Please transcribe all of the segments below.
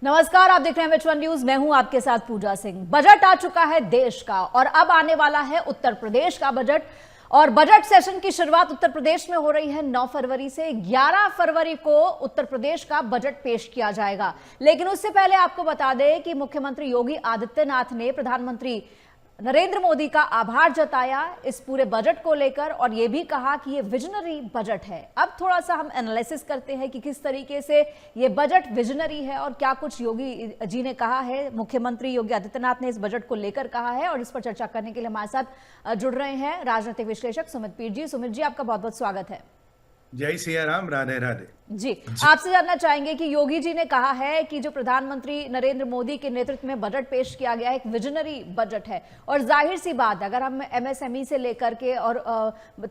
नमस्कार, आप देख रहे हैं H1 न्यूज। मैं हूं आपके साथ पूजा सिंह। बजट आ चुका है देश का और अब आने वाला है उत्तर प्रदेश का बजट। और बजट सेशन की शुरुआत उत्तर प्रदेश में हो रही है 9 फरवरी से। 11 फरवरी को उत्तर प्रदेश का बजट पेश किया जाएगा। लेकिन उससे पहले आपको बता दें कि मुख्यमंत्री योगी आदित्यनाथ ने प्रधानमंत्री नरेंद्र मोदी का आभार जताया इस पूरे बजट को लेकर और यह भी कहा कि यह विजनरी बजट है। अब थोड़ा सा हम एनालिसिस करते हैं कि किस तरीके से यह बजट विजनरी है और क्या कुछ योगी जी ने कहा है, मुख्यमंत्री योगी आदित्यनाथ ने इस बजट को लेकर कहा है। और इस पर चर्चा करने के लिए हमारे साथ जुड़ रहे हैं राजनीतिक विश्लेषक सुमित पीर जी। सुमित जी, आपका बहुत बहुत स्वागत है। जय सिया राम, राधे राधे। जी, आपसे जानना चाहेंगे कि योगी जी ने कहा है कि जो प्रधानमंत्री नरेंद्र मोदी के नेतृत्व में बजट पेश किया गया है एक विजनरी बजट है। और जाहिर सी बात, अगर हम एमएसएमई से लेकर के और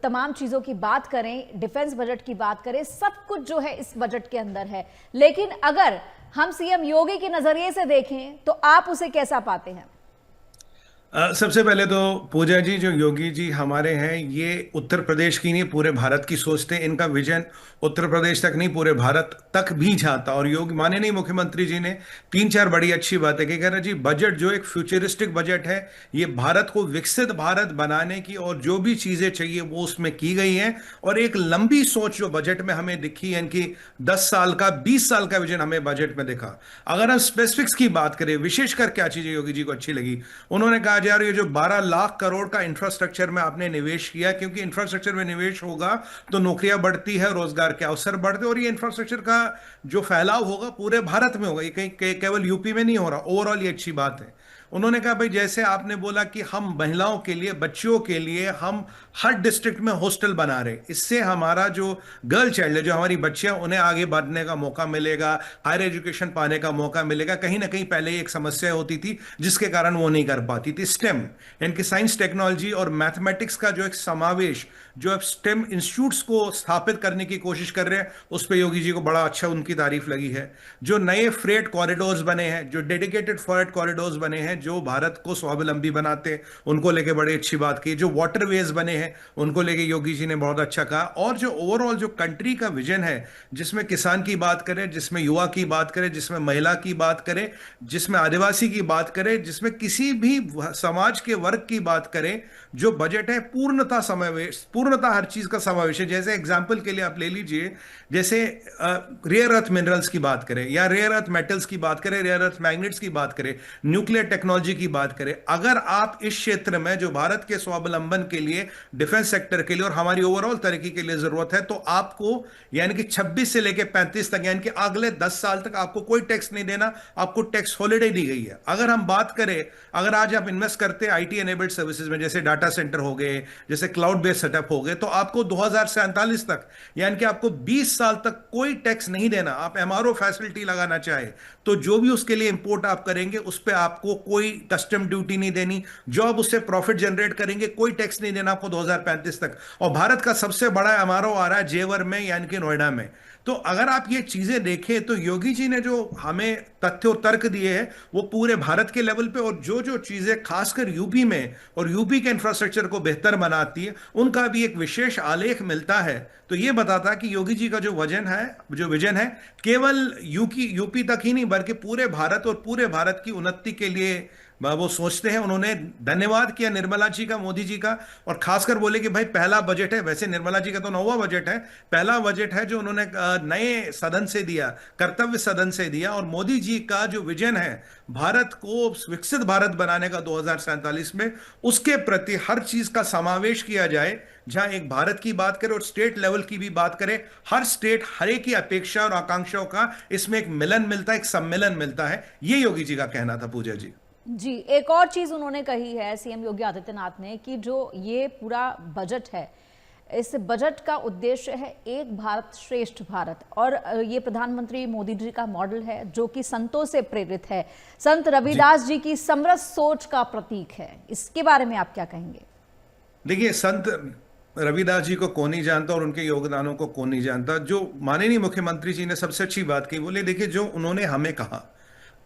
तमाम चीजों की बात करें, डिफेंस बजट की बात करें, सब कुछ जो है इस बजट के अंदर है। लेकिन अगर हम सीएम योगी के नजरिए से देखें तो आप उसे कैसा पाते हैं? सबसे पहले तो पूजा जी, जो योगी जी हमारे हैं, ये उत्तर प्रदेश की नहीं पूरे भारत की सोचते हैं। इनका विजन उत्तर प्रदेश तक नहीं पूरे भारत तक भी जाता। और योगी माने नहीं, मुख्यमंत्री जी ने 3-4 बड़ी अच्छी बातें कही। कह रहे जी बजट जो एक फ्यूचरिस्टिक बजट है, ये भारत को विकसित भारत बनाने की और जो भी चीजें चाहिए वो उसमें की गई हैं। और एक लंबी सोच जो बजट में हमें दिखी है, इनकी 10 साल का 20 साल का विजन हमें बजट में दिखा। अगर हम स्पेसिफिक्स की बात करें, विशेषकर क्या चीजें योगी जी को अच्छी लगी, उन्होंने कहा यार ये जो 12 लाख करोड़ का इंफ्रास्ट्रक्चर में आपने निवेश किया, क्योंकि इंफ्रास्ट्रक्चर में निवेश होगा तो नौकरियां बढ़ती है, रोजगार के अवसर बढ़ते, और ये इंफ्रास्ट्रक्चर का जो फैलाव होगा पूरे भारत में होगा। ये कहीं केवल यूपी में नहीं हो रहा। ओवरऑल ये अच्छी बात है। उन्होंने कहा भाई जैसे आपने बोला कि हम महिलाओं के लिए, बच्चियों के लिए हम हर डिस्ट्रिक्ट में हॉस्टल बना रहे, इससे हमारा जो गर्ल चाइल्ड है, जो हमारी बच्चियां, उन्हें आगे बढ़ने का मौका मिलेगा, हायर एजुकेशन पाने का मौका मिलेगा। कहीं ना कहीं पहले एक समस्या होती थी जिसके कारण वो नहीं कर पाती थी। स्टेम यानी कि साइंस, टेक्नोलॉजी और मैथमेटिक्स का जो एक समावेश, जो अब स्टेम इंस्टीट्यूट्स को स्थापित करने की कोशिश कर रहे हैं, उस पर योगी जी को बड़ा अच्छा उनकी तारीफ लगी है। जो नए फ्रेट कॉरिडोर्स बने हैं, जो डेडिकेटेड फ्रेट कॉरिडोर्स बने हैं जो भारत को स्वावलंबी बनाते हैं, उनको लेके बड़ी अच्छी बात की। जो वाटरवेज बने हैं उनको लेके योगी जी ने बहुत अच्छा कहा। और जो ओवरऑल जो कंट्री का विजन है, जिसमें किसान की बात करें, जिसमें युवा की बात करें, जिसमें महिला की बात करें, जिसमें आदिवासी की बात करें, जिसमें किसी भी समाज के वर्ग की बात करें, जो बजट है पूर्णता समावेश, पूर्णता हर चीज का समावेश है। जैसे एग्जांपल के लिए आप ले लीजिए, जैसे रेयर अर्थ मिनरल्स की बात करें, या रेयर अर्थ मेटल्स की बात करें, रेयर अर्थ मैग्नेट्स की बात करें, न्यूक्लियर टेक्नोलॉजी की बात करें, अगर आप इस क्षेत्र में जो भारत के स्वावलंबन के लिए, डिफेंस सेक्टर के लिए और हमारी ओवरऑल तरक्की के लिए जरूरत है, तो आपको यानी कि 26 से लेकर 35 तक, यानी कि अगले 10 साल तक आपको कोई टैक्स नहीं देना, आपको टैक्स हॉलिडे दी गई है। अगर हम बात करें, अगर आज आप इन्वेस्ट करते हैं आईटी एनेबल्ड सर्विसेज में, जैसे डाटा सेंटर हो गए, जैसे क्लाउड बेस्ड सेटअप हो गए, तो आपको 2047 तक, यानी कि आपको 20 साल तक कोई टैक्स नहीं देना। आप एमआरओ फैसिलिटी लगाना चाहे तो जो भी उसके लिए इंपोर्ट आप करेंगे उस पर आपको कोई कस्टम ड्यूटी नहीं देनी। जो आप उससे प्रॉफिट जनरेट करेंगे कोई टैक्स नहीं देना आपको 2035 तक। और भारत का सबसे बड़ा एमआरओ आ रहा है जेवर में, यानी कि नोएडा में। तो अगर आप ये चीजें देखें तो योगी जी ने जो हमें तथ्य और तर्क दिए हैं वो पूरे भारत के लेवल पे, और जो जो चीजें खासकर यूपी में और यूपी के इंफ्रास्ट्रक्चर को बेहतर बनाती है, उनका भी एक विशेष आलेख मिलता है। तो ये बताता है कि योगी जी का जो वजन है, जो विजन है, केवल यूपी तक ही नहीं बल्कि पूरे भारत और पूरे भारत की उन्नति के लिए वो सोचते हैं। उन्होंने धन्यवाद किया निर्मला जी का, मोदी जी का, और खासकर बोले कि भाई पहला बजट है, वैसे निर्मला जी का तो 9वां बजट है, पहला बजट है जो उन्होंने नए सदन से दिया, कर्तव्य सदन से दिया। और मोदी जी का जो विजन है भारत को विकसित भारत बनाने का 2047 में, उसके प्रति हर चीज का समावेश किया जाए। जहां एक भारत की बात करें और स्टेट लेवल की भी बात करें, हर स्टेट, हर एक की अपेक्षा और आकांक्षाओं का इसमें एक मिलन मिलता है, एक सम्मेलन मिलता है। ये योगी जी का कहना था पूजा जी। जी, एक और चीज उन्होंने कही है सीएम योगी आदित्यनाथ ने कि जो ये पूरा बजट है, इस बजट का उद्देश्य है एक भारत श्रेष्ठ भारत। और ये प्रधानमंत्री मोदी जी का मॉडल है जो कि संतों से प्रेरित है, संत रविदास जी की समरस सोच का प्रतीक है। इसके बारे में आप क्या कहेंगे? देखिए, संत रविदास जी को कौन नहीं जानता और उनके योगदानों को कौन नहीं जानता। जो माननीय मुख्यमंत्री जी ने सबसे अच्छी बात की, बोले देखिए जो उन्होंने हमें कहा,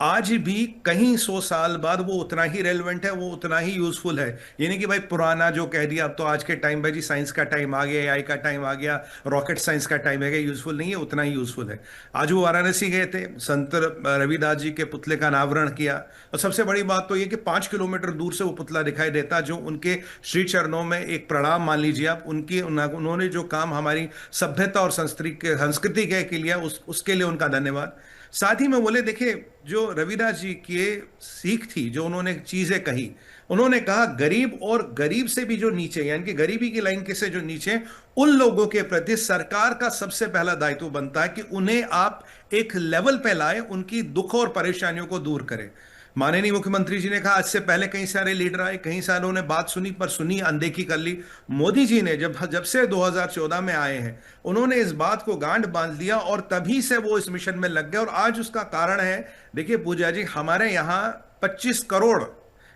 आज भी कहीं 100 साल बाद वो उतना ही रेलेवेंट है, वो उतना ही यूजफुल है। ये नहीं कि भाई पुराना जो कह दिया अब तो आज के टाइम, भाई जी साइंस का टाइम आ गया, एआई का टाइम आ गया, रॉकेट साइंस का टाइम आ गया, यूजफुल नहीं है, उतना ही यूजफुल है। आज वो वाराणसी गए थे, संत रविदास जी के पुतले का अनावरण किया, और सबसे बड़ी बात तो ये कि 5 किलोमीटर दूर से वो पुतला दिखाई देता, जो उनके श्री चरणों में एक प्रणाम मान लीजिए आप। उन्होंने जो काम हमारी सभ्यता और संस्कृति के लिए उसके लिए उनका धन्यवाद। साथ ही में बोले, देखिए जो रविदास जी की सीख थी, जो उन्होंने चीजें कही, उन्होंने कहा गरीब और गरीब से भी जो नीचे, यानी कि गरीबी की लाइन के से जो नीचे, उन लोगों के प्रति सरकार का सबसे पहला दायित्व बनता है कि उन्हें आप एक लेवल पे लाए, उनकी दुख और परेशानियों को दूर करें। माननीय मुख्यमंत्री जी ने कहा, आज से पहले कई सारे लीडर आए, कई सालों ने बात सुनी, पर सुनी अनदेखी कर ली। मोदी जी ने जब जब से 2014 में आए हैं, उन्होंने इस बात को गांठ बांध लिया और तभी से वो इस मिशन में लग गए। और आज उसका कारण है, देखिए पूजा जी, हमारे यहाँ 25 करोड़,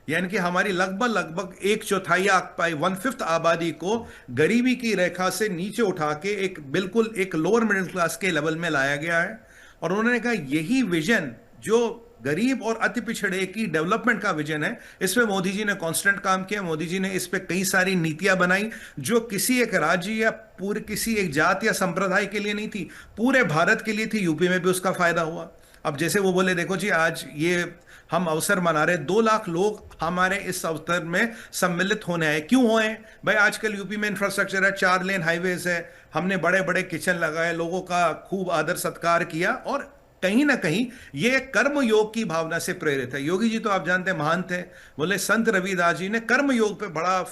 यानी कि हमारी लगभग लगभग एक चौथाई 1/5 आबादी को गरीबी की रेखा से नीचे उठा के एक बिल्कुल एक लोअर मिडिल क्लास के लेवल में लाया गया है। और उन्होंने कहा यही विजन, जो गरीब और अति पिछड़े की डेवलपमेंट का विजन है, इस पे मोदी जी ने कांस्टेंट काम किया। मोदी जी ने इस पे कई सारी नीतियां बनाई, जो किसी एक राज्य या पूरे किसी एक जात या संप्रदाय के लिए नहीं थी, पूरे भारत के लिए थी। यूपी में भी उसका फायदा हुआ। अब जैसे वो बोले, देखो जी आज ये हम अवसर मना रहे, 2 लाख लोग हमारे इस अवसर में सम्मिलित होने आए। क्यों हुए भाई? आजकल यूपी में इंफ्रास्ट्रक्चर है, 4 लेन हाईवेज है, हमने बड़े बड़े किचन लगाए, लोगों का खूब आदर सत्कार किया, और कहीं ना कहीं ये कर्म योग की भावना से प्रेरित है। योगी जी तो आप जानते हैं महान थे, बोले संत रविदास जी ने कर्म योग पे बड़ा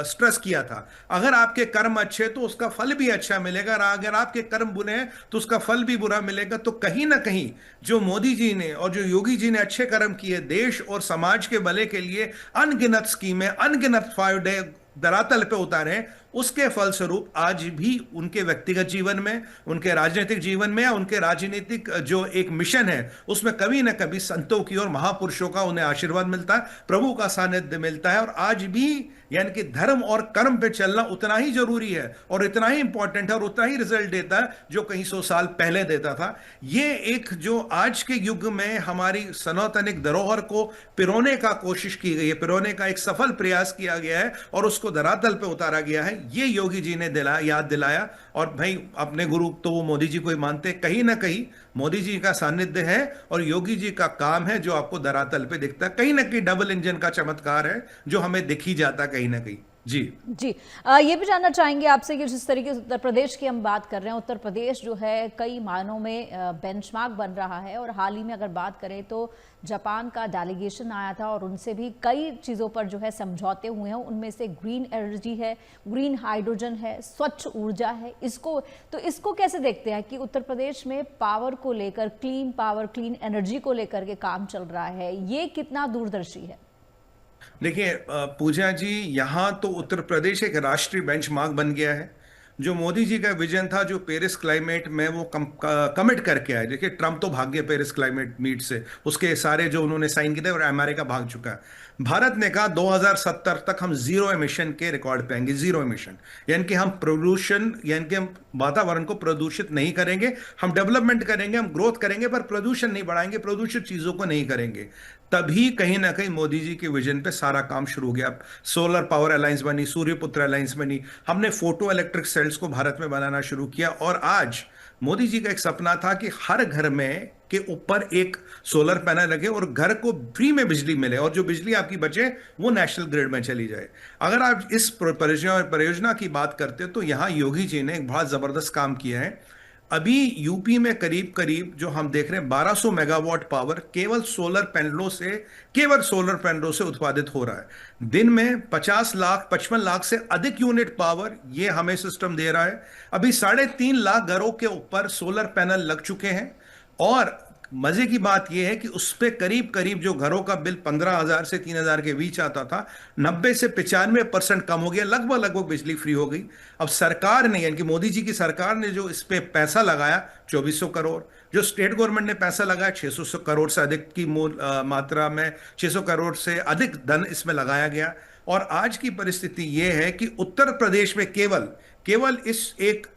स्ट्रेस किया था। अगर आपके कर्म अच्छे तो उसका फल भी अच्छा मिलेगा, और अगर आपके कर्म बुरे हैं तो उसका फल भी बुरा मिलेगा। तो कहीं ना कहीं जो मोदी जी ने और जो योगी जी ने अच्छे कर्म किए, देश और समाज के भले के लिए अनगिनत स्कीमें, अनगिनत फायदे धरातल पे उतारे, उसके फलस्वरूप आज भी उनके व्यक्तिगत जीवन में, उनके राजनीतिक जीवन में, या उनके राजनीतिक जो एक मिशन है उसमें कभी ना कभी संतों की और महापुरुषों का उन्हें आशीर्वाद मिलता है, प्रभु का सानिध्य मिलता है। और आज भी यानी कि धर्म और कर्म पे चलना उतना ही जरूरी है और इतना ही इंपॉर्टेंट है और उतना ही रिजल्ट देता है जो कहीं 100 साल पहले देता था। ये एक जो आज के युग में हमारी सनातनिक धरोहर को पिरोने का कोशिश की गई है, पिरोने का एक सफल प्रयास किया गया है और उसको धरातल पे उतारा गया है, ये योगी जी ने याद दिलाया। और भाई अपने गुरु तो वो मोदी जी को ही मानते, कहीं ना कहीं मोदी जी का सानिध्य है और योगी जी का काम है जो आपको धरातल पे दिखता है। कहीं ना कहीं डबल इंजन का चमत्कार है जो हमें दिख ही जाता कहीं ना कहीं। जी जी। ये भी जानना चाहेंगे आपसे कि जिस तरीके से उत्तर प्रदेश की हम बात कर रहे हैं, उत्तर प्रदेश जो है कई मायनों में बेंचमार्क बन रहा है, और हाल ही में अगर बात करें तो जापान का डेलीगेशन आया था और उनसे भी कई चीज़ों पर जो है समझौते हुए हैं। उनमें से ग्रीन एनर्जी है, ग्रीन हाइड्रोजन है, स्वच्छ ऊर्जा है। इसको कैसे देखते हैं कि उत्तर प्रदेश में पावर को लेकर, क्लीन पावर, क्लीन एनर्जी को लेकर के काम चल रहा है, ये कितना दूरदर्शी है? देखिए पूजा जी, यहां तो उत्तर प्रदेश एक राष्ट्रीय बेंचमार्क बन गया है। जो मोदी जी का विजन था, जो पेरिस क्लाइमेट में वो कमिट करके आए। देखिए ट्रम्प तो भाग गया पेरिस क्लाइमेट मीट से, उसके सारे जो उन्होंने साइन किए थे, और अमेरिका भाग चुका है। भारत ने कहा 2070 तक हम जीरो एमिशन के रिकॉर्ड पे आएंगे। जीरो एमिशन यानी कि हम प्रदूषण, यानी कि हम वातावरण को प्रदूषित नहीं करेंगे, हम डेवलपमेंट करेंगे, हम ग्रोथ करेंगे, पर प्रदूषण नहीं बढ़ाएंगे, प्रदूषित चीजों को नहीं करेंगे। तभी कहीं ना कहीं मोदी जी के विजन पे सारा काम शुरू हो गया। सोलर पावर अलायंस बनी, सूर्यपुत्र अलायंस बनी, हमने फोटो इलेक्ट्रिक सेल्स को भारत में बनाना शुरू किया। और आज मोदी जी का एक सपना था कि हर घर में के ऊपर एक सोलर पैनल लगे और घर को फ्री में बिजली मिले, और जो बिजली आपकी बचे वो नेशनल ग्रिड में चली जाए। अगर आप इस परियोजना की बात करते तो यहां योगी जी ने एक बहुत जबरदस्त काम किया है। अभी यूपी में करीब करीब जो हम देख रहे हैं 1200 मेगावाट पावर केवल सोलर पैनलों से उत्पादित हो रहा है। दिन में 50 लाख 55 लाख से अधिक यूनिट पावर ये हमें सिस्टम दे रहा है। अभी 3.5 लाख घरों के ऊपर सोलर पैनल लग चुके हैं, और मजे की बात यह है कि उस पे करीब करीब जो घरों का बिल 15,000 से 3,000 के बीच आता था, 90 से 95% कम हो गया, लगभग बिजली फ्री हो गई। अब सरकार ने, यानी कि मोदी जी की सरकार ने जो इस पे पैसा लगाया 2400 करोड़, जो स्टेट गवर्नमेंट ने पैसा लगाया 600 करोड़ से अधिक की मात्रा में, 600 करोड़ से अधिक धन इसमें लगाया गया। और आज की परिस्थिति यह है कि उत्तर प्रदेश में केवल इस एक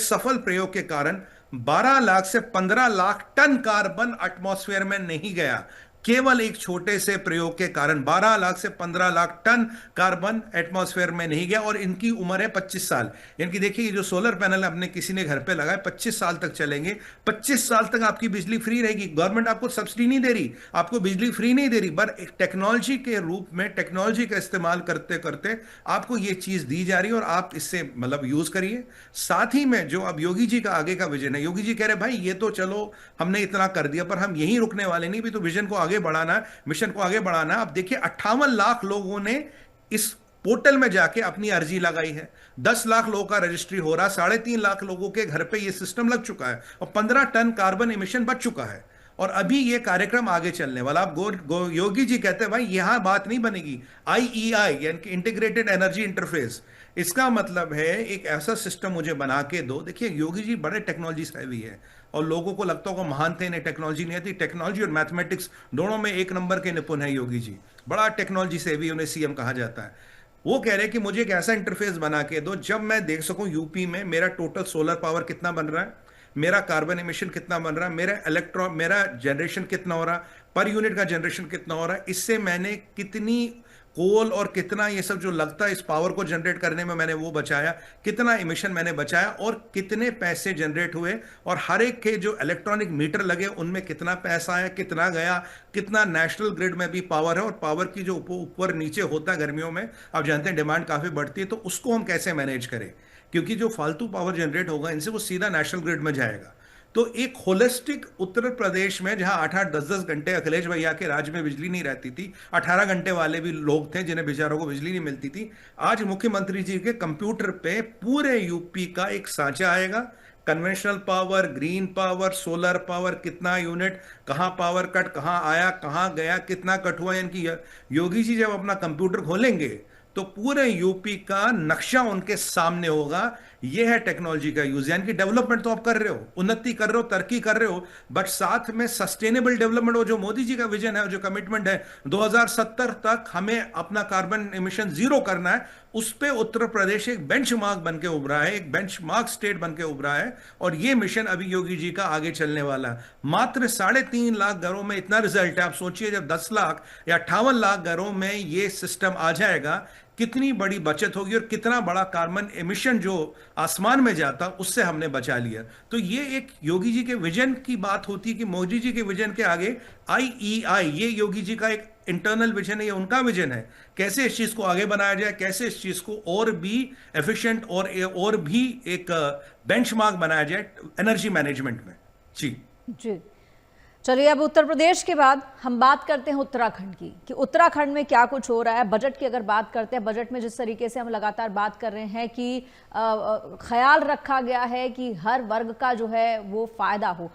सफल प्रयोग के कारण 12 लाख से 15 लाख टन कार्बन एटमॉस्फेयर में नहीं गया, केवल एक छोटे से प्रयोग के कारण 12 लाख से 15 लाख टन कार्बन एटमॉस्फेयर में नहीं गया। और इनकी उम्र है 25 साल। इनकी देखिए, ये जो सोलर पैनल अपने किसी ने घर पे लगाए 25 साल तक चलेंगे। 25 साल तक आपकी बिजली फ्री रहेगी। गवर्नमेंट आपको सब्सिडी नहीं दे रही, आपको बिजली फ्री नहीं दे रही, पर एक टेक्नोलॉजी के रूप में टेक्नोलॉजी का इस्तेमाल करते करते आपको ये चीज दी जा रही है और आप इससे मतलब यूज करिए। साथ ही में जो अब योगी जी का आगे का विजन है, योगी जी कह रहे भाई ये तो चलो हमने इतना कर दिया, पर हम यहीं रुकने वाले नहीं, भी तो विजन को आगे बढ़ाना है, मिशन को आगे बढ़ाना है। अब देखिए 58 लाख लोगों ने इस पोर्टल में जाके अपनी अर्जी लगाई है, 10 लाख लोगों का रजिस्ट्री हो रहा, 3.5 लाख लोगों के घर पे ये सिस्टम लग चुका है और 15 टन कार्बन इमिशन बच चुका है। और अभी ये कार्यक्रम आगे चलने वाला। अब योगी जी कहते हैं भाई यहां बात नहीं बनेगी, आईईआई यानी कि इंटीग्रेटेड एनर्जी इंटरफेस, इसका मतलब है एक ऐसा सिस्टम मुझे बना के दो। देखिए योगी जी बड़े टेक्नोलॉजी सेवी है और लोगों को लगता होगा महान थे, इन्हें टेक्नोलॉजी नहीं आती। टेक्नोलॉजी और मैथमेटिक्स दोनों में एक नंबर के निपुण है योगी जी, बड़ा टेक्नोलॉजी सेवी, उन्हें सीएम कहा जाता है। वो कह रहे हैं कि मुझे एक ऐसा इंटरफेस बना के दो जब मैं देख सकूं यूपी में मेरा टोटल सोलर पावर कितना बन रहा है, मेरा कार्बन एमिशन कितना बन रहा है, मेरा जनरेशन कितना हो रहा है, पर यूनिट का जनरेशन कितना हो रहा है, इससे मैंने कितनी कोल और कितना ये सब जो लगता है इस पावर को जनरेट करने में मैंने वो बचाया, कितना इमिशन मैंने बचाया और कितने पैसे जनरेट हुए, और हर एक के जो इलेक्ट्रॉनिक मीटर लगे उनमें कितना पैसा आया, कितना गया, कितना नेशनल ग्रिड में भी पावर है। और पावर की जो ऊपर नीचे होता है गर्मियों में, आप जानते हैं डिमांड काफी बढ़ती है, तो उसको हम कैसे मैनेज करें, क्योंकि जो फालतू पावर जनरेट होगा इनसे वो सीधा नेशनल ग्रिड में जाएगा। तो एक होलिस्टिक उत्तर प्रदेश में जहां 8-8 10-10 घंटे अखिलेश भैया के राज्य में बिजली नहीं रहती थी, 18 घंटे वाले भी लोग थे जिन्हें बेचारों को बिजली नहीं मिलती थी, आज मुख्यमंत्री जी के कंप्यूटर पे पूरे यूपी का एक सांचा आएगा। Conventional power, green power, solar power, कितना यूनिट, कहां पावर कट, कहां आया, कहां गया, कितना कट हुआ, यानी योगी जी जब अपना कंप्यूटर खोलेंगे तो पूरे यूपी का नक्शा उनके सामने होगा। यह है टेक्नोलॉजी का यूज, यानी कि डेवलपमेंट तो आप कर रहे हो, उन्नति कर रहे हो, तरक्की कर रहे हो, बट साथ में सस्टेनेबल डेवलपमेंट, वो जो मोदी जी का विजन है, जो कमिटमेंट है 2070 तक हमें अपना कार्बन एमिशन जीरो करना है, उस पे उत्तर प्रदेश एक बेंचमार्क बन के उभरा है, एक बेंचमार्क स्टेट बन के उभरा है। और ये मिशन अभी योगी जी का आगे चलने वाला है। मात्र 3.5 लाख घरों में इतना रिजल्ट है। आप सोचिए जब 10 लाख या 58 लाख घरों में ये सिस्टम आ जाएगा, कितनी बड़ी बचत होगी और कितना बड़ा कार्बन एमिशन जो आसमान में जाता उससे हमने बचा लिया। तो ये एक योगी जी के विजन की बात होती है कि मोदी जी के विजन के आगे आईईआई, ये योगी जी का एक इंटरनल विजन है, ये उनका विजन है। कैसे इस चीज को आगे बनाया जाए, कैसे इस चीज को और भी एफिशिएंट और भी एक बेंचमार्क बनाया जाए एनर्जी मैनेजमेंट में। जी जी, चलिए अब उत्तर प्रदेश के बाद हम बात करते हैं उत्तराखंड की, कि उत्तराखंड में क्या कुछ हो रहा है। बजट की अगर बात करते हैं, बजट में जिस तरीके से हम लगातार बात कर रहे हैं कि ख्याल रखा गया है कि हर वर्ग का जो है वो फायदा हो,